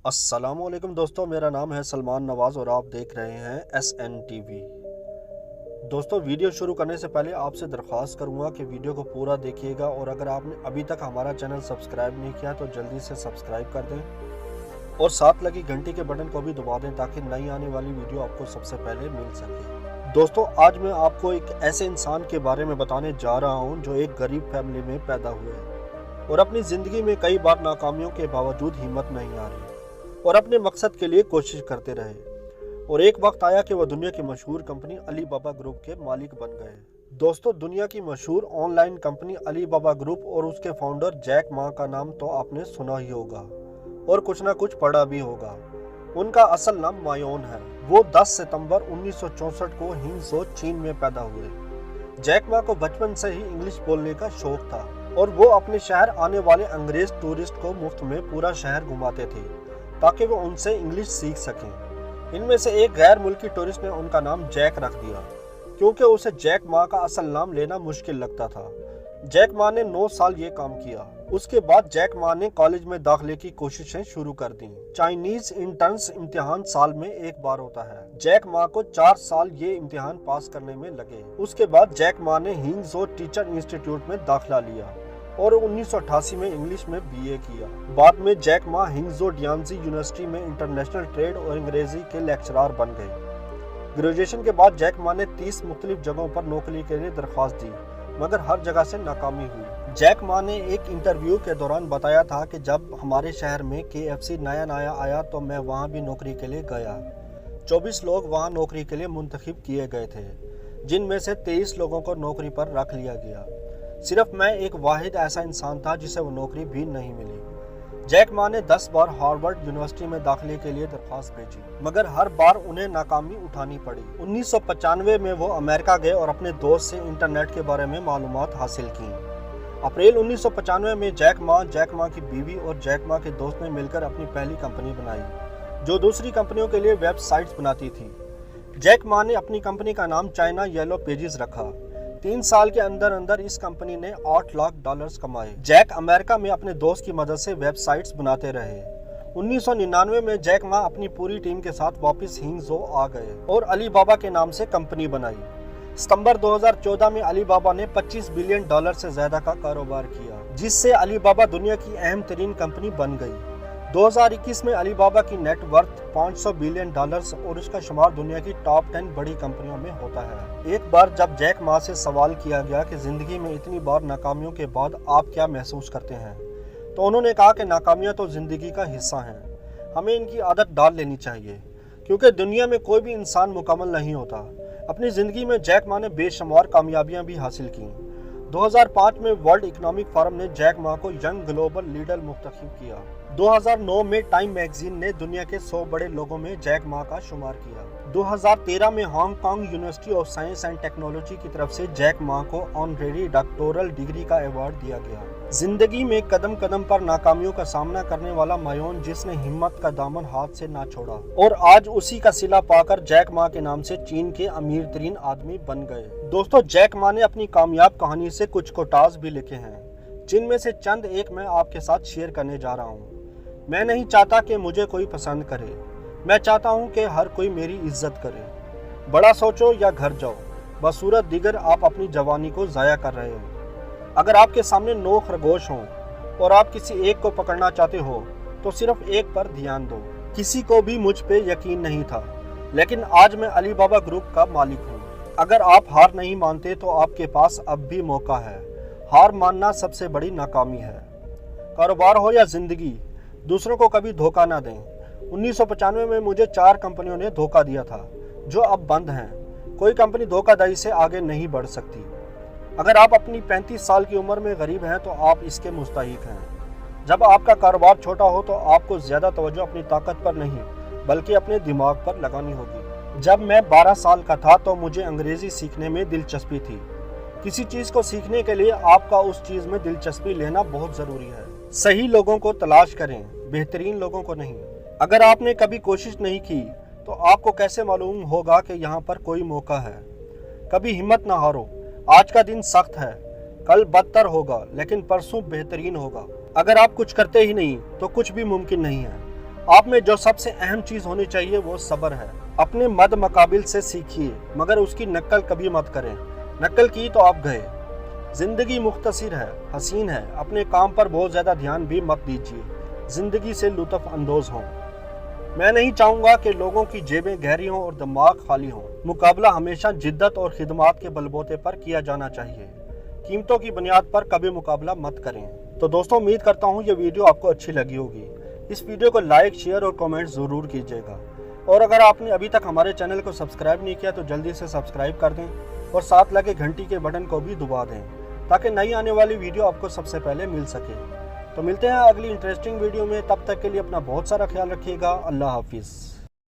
अस्सलामुअलैकुम दोस्तों, मेरा नाम है सलमान नवाज़ और आप देख रहे हैं SNTV। दोस्तों, वीडियो शुरू करने से पहले आपसे दरख्वास्त करूंगा कि वीडियो को पूरा देखिएगा और अगर आपने अभी तक हमारा चैनल सब्सक्राइब नहीं किया तो जल्दी से सब्सक्राइब कर दें और साथ लगी घंटी के बटन को भी दबा दें ताकि नई आने वाली वीडियो आपको सबसे पहले मिल सके। दोस्तों, आज मैं आपको एक ऐसे इंसान के बारे में बताने जा रहा हूँ जो एक गरीब फैमिली में पैदा हुए और अपनी ज़िंदगी में कई बार नाकामियों के बावजूद हिम्मत नहीं आ रही और अपने मकसद के लिए कोशिश करते रहे और एक वक्त आया कि वह दुनिया की मशहूर कंपनी अलीबाबा ग्रुप के मालिक बन गए। दोस्तों, दुनिया की मशहूर ऑनलाइन कंपनी अलीबाबा ग्रुप और उसके फाउंडर जैक मा का नाम तो आपने सुना ही होगा और कुछ ना कुछ पढ़ा भी होगा। उनका असल नाम मायोन है। वो 10 सितंबर 1964 को हिंगजो, चीन में पैदा हुए। जैक मा को बचपन से ही इंग्लिश बोलने का शौक था और वो अपने शहर आने वाले अंग्रेज टूरिस्ट को मुफ्त में पूरा शहर घुमाते थे ताकि वो उनसे इंग्लिश सीख सकें। इनमें से एक गैर मुल्की टूरिस्ट ने उनका नाम जैक रख दिया क्योंकि उसे जैक मा का असल नाम लेना मुश्किल लगता था। जैक मा ने 9 साल ये काम किया। उसके बाद जैक मा ने कॉलेज में दाखिले की कोशिशें शुरू कर दी। चाइनीज इंटर्न्स इम्तिहान साल में एक बार होता है। जैक मा को 4 साल ये इम्तिहान पास करने में लगे। उसके बाद जैक मा ने हिंगजो टीचर इंस्टीट्यूट में दाखिला लिया और 1988 में इंग्लिश में BA किया। बाद में जैक मा हिंगजो डियांजी यूनिवर्सिटी में इंटरनेशनल ट्रेड और अंग्रेजी के लेक्चरर बन गए। ग्रेजुएशन के बाद जैक मा ने 30 मुख्तलिफ जगहों पर नौकरी के लिए दरख्वास्त दी मगर हर जगह से नाकामी हुई। जैक मा ने एक इंटरव्यू के दौरान बताया था कि जब हमारे शहर में KFC नया आया तो मैं वहाँ भी नौकरी के लिए गया। 24 लोग वहाँ नौकरी के लिए मुंतखब किए गए थे जिनमें से 23 लोगों को नौकरी पर रख लिया गया। सिर्फ मैं एक वाहिद ऐसा इंसान था जिसे वो नौकरी भी नहीं मिली। जैक मा ने 10 बार हार्वर्ड यूनिवर्सिटी में दाखिले के लिए दरख्वास्त भेजी मगर हर बार उन्हें नाकामी उठानी पड़ी। 1995 में वो अमेरिका गए और अपने दोस्त से इंटरनेट के बारे में मालूमात हासिल की। अप्रैल 1995 में जैक मा की बीवी और जैक मा के दोस्त ने मिलकर अपनी पहली कंपनी बनाई जो दूसरी कंपनियों के लिए वेबसाइट्स बनाती थी। जैक मा ने अपनी कंपनी का नाम चाइना येलो पेजेस रखा। 3 साल के अंदर इस कंपनी ने $8 लाख कमाए। जैक अमेरिका में अपने दोस्त की मदद से वेबसाइट्स बनाते रहे। 1999 में जैक मा अपनी पूरी टीम के साथ वापस हिंगजो आ गए और अलीबाबा के नाम से कंपनी बनाई। सितंबर 2014 में अलीबाबा ने $25 बिलियन से ज्यादा का कारोबार किया जिससे अलीबाबा दुनिया की अहम तरीन कंपनी बन गई। 2021 में अलीबाबा की नेट वर्थ $500 बिलियन और उसका शुमार दुनिया की टॉप 10 बड़ी कंपनियों में होता है। एक बार जब जैक मा से सवाल किया गया कि जिंदगी में इतनी बार नाकामियों के बाद आप क्या महसूस करते हैं तो उन्होंने कहा कि नाकामियां तो जिंदगी का हिस्सा हैं, हमें इनकी आदत डाल लेनी चाहिए क्योंकि दुनिया में कोई भी इंसान मुकम्मल नहीं होता। अपनी ज़िंदगी में जैक मा ने बेशुमार कामयाबियां भी हासिल की। 2005 में वर्ल्ड इकोनॉमिक फोरम ने जैक मा को यंग ग्लोबल लीडर मुंतखब किया। 2009 में टाइम मैगजीन ने दुनिया के 100 बड़े लोगों में जैक मा का शुमार किया। 2013 में Hong Kong university of science and technology की तरफ से जैक मा को ऑनरेरी डॉक्टोरल डिग्री का अवार्ड दिया गया। जिंदगी में कदम कदम पर नाकामियों का सामना करने वाला मायोन जिसने हिम्मत का दामन हाथ से ना छोड़ा और आज उसी का सिला पाकर जैक मा के नाम से चीन के अमीर तरीन आदमी बन गए। दोस्तों, जैक मा ने अपनी कामयाब कहानी से कुछ कोटाज भी लिखे हैं जिनमें से चंद एक मैं आपके साथ शेयर करने जा रहा हूँ। मैं नहीं चाहता कि मुझे कोई पसंद करे, मैं चाहता हूँ कि हर कोई मेरी इज्जत करे। बड़ा सोचो या घर जाओ, बसूरत दिगर आप अपनी जवानी को ज़ाया कर रहे हो। अगर आपके सामने 9 खरगोश हों और आप किसी एक को पकड़ना चाहते हो तो सिर्फ एक पर ध्यान दो। किसी को भी मुझ पे यकीन नहीं था लेकिन आज मैं अलीबाबा ग्रुप का मालिक हूँ। अगर आप हार नहीं मानते तो आपके पास अब भी मौका है। हार मानना सबसे बड़ी नाकामी है। कारोबार हो या जिंदगी, दूसरों को कभी धोखा ना दें। 1995 में मुझे 4 कंपनियों ने धोखा दिया था जो अब बंद हैं। कोई कंपनी धोखाधड़ी से आगे नहीं बढ़ सकती। अगर आप अपनी 35 साल की उम्र में गरीब हैं तो आप इसके मुस्तहिक हैं। जब आपका कारोबार छोटा हो तो आपको ज़्यादा तवज्जो अपनी ताकत पर नहीं बल्कि अपने दिमाग पर लगानी होगी। जब मैं 12 साल का था तो मुझे अंग्रेज़ी सीखने में दिलचस्पी थी। किसी चीज़ को सीखने के लिए आपका उस चीज़ में दिलचस्पी लेना बहुत ज़रूरी है। सही लोगों को तलाश करें, बेहतरीन लोगों को नहीं। अगर आपने कभी कोशिश नहीं की तो आपको कैसे मालूम होगा कि यहाँ पर कोई मौका है। कभी हिम्मत ना हारो। आज का दिन सख्त है, कल बदतर होगा लेकिन परसों बेहतरीन होगा। अगर आप कुछ करते ही नहीं तो कुछ भी मुमकिन नहीं है। आप में जो सबसे अहम चीज़ होनी चाहिए वो सब्र है। अपने मद मकाबिल से सीखिए मगर उसकी नकल कभी मत करें, नकल की तो आप गए। ज़िंदगी मुख्तसर है, हसीन है, अपने काम पर बहुत ज़्यादा ध्यान भी मत दीजिए, ज़िंदगी से लुत्फ़ अंदोज़ हों। मैं नहीं चाहूँगा कि लोगों की जेबें गहरी हों और दिमाग खाली हों। मुकाबला हमेशा जिद्दत और खिदमात के बलबूते पर किया जाना चाहिए, कीमतों की बुनियाद पर कभी मुकाबला मत करें। तो दोस्तों, उम्मीद करता हूँ ये वीडियो आपको अच्छी लगी होगी। इस वीडियो को लाइक, शेयर और कमेंट ज़रूर कीजिएगा। और अगर आपने अभी तक हमारे चैनल को सब्सक्राइब नहीं किया तो जल्दी से सब्सक्राइब कर दें और साथ लगे घंटी के बटन को भी दबा दें ताकि नई आने वाली वीडियो आपको सबसे पहले मिल सके। तो मिलते हैं अगली इंटरेस्टिंग वीडियो में, तब तक के लिए अपना बहुत सारा ख्याल रखिएगा। अल्लाह हाफिज़।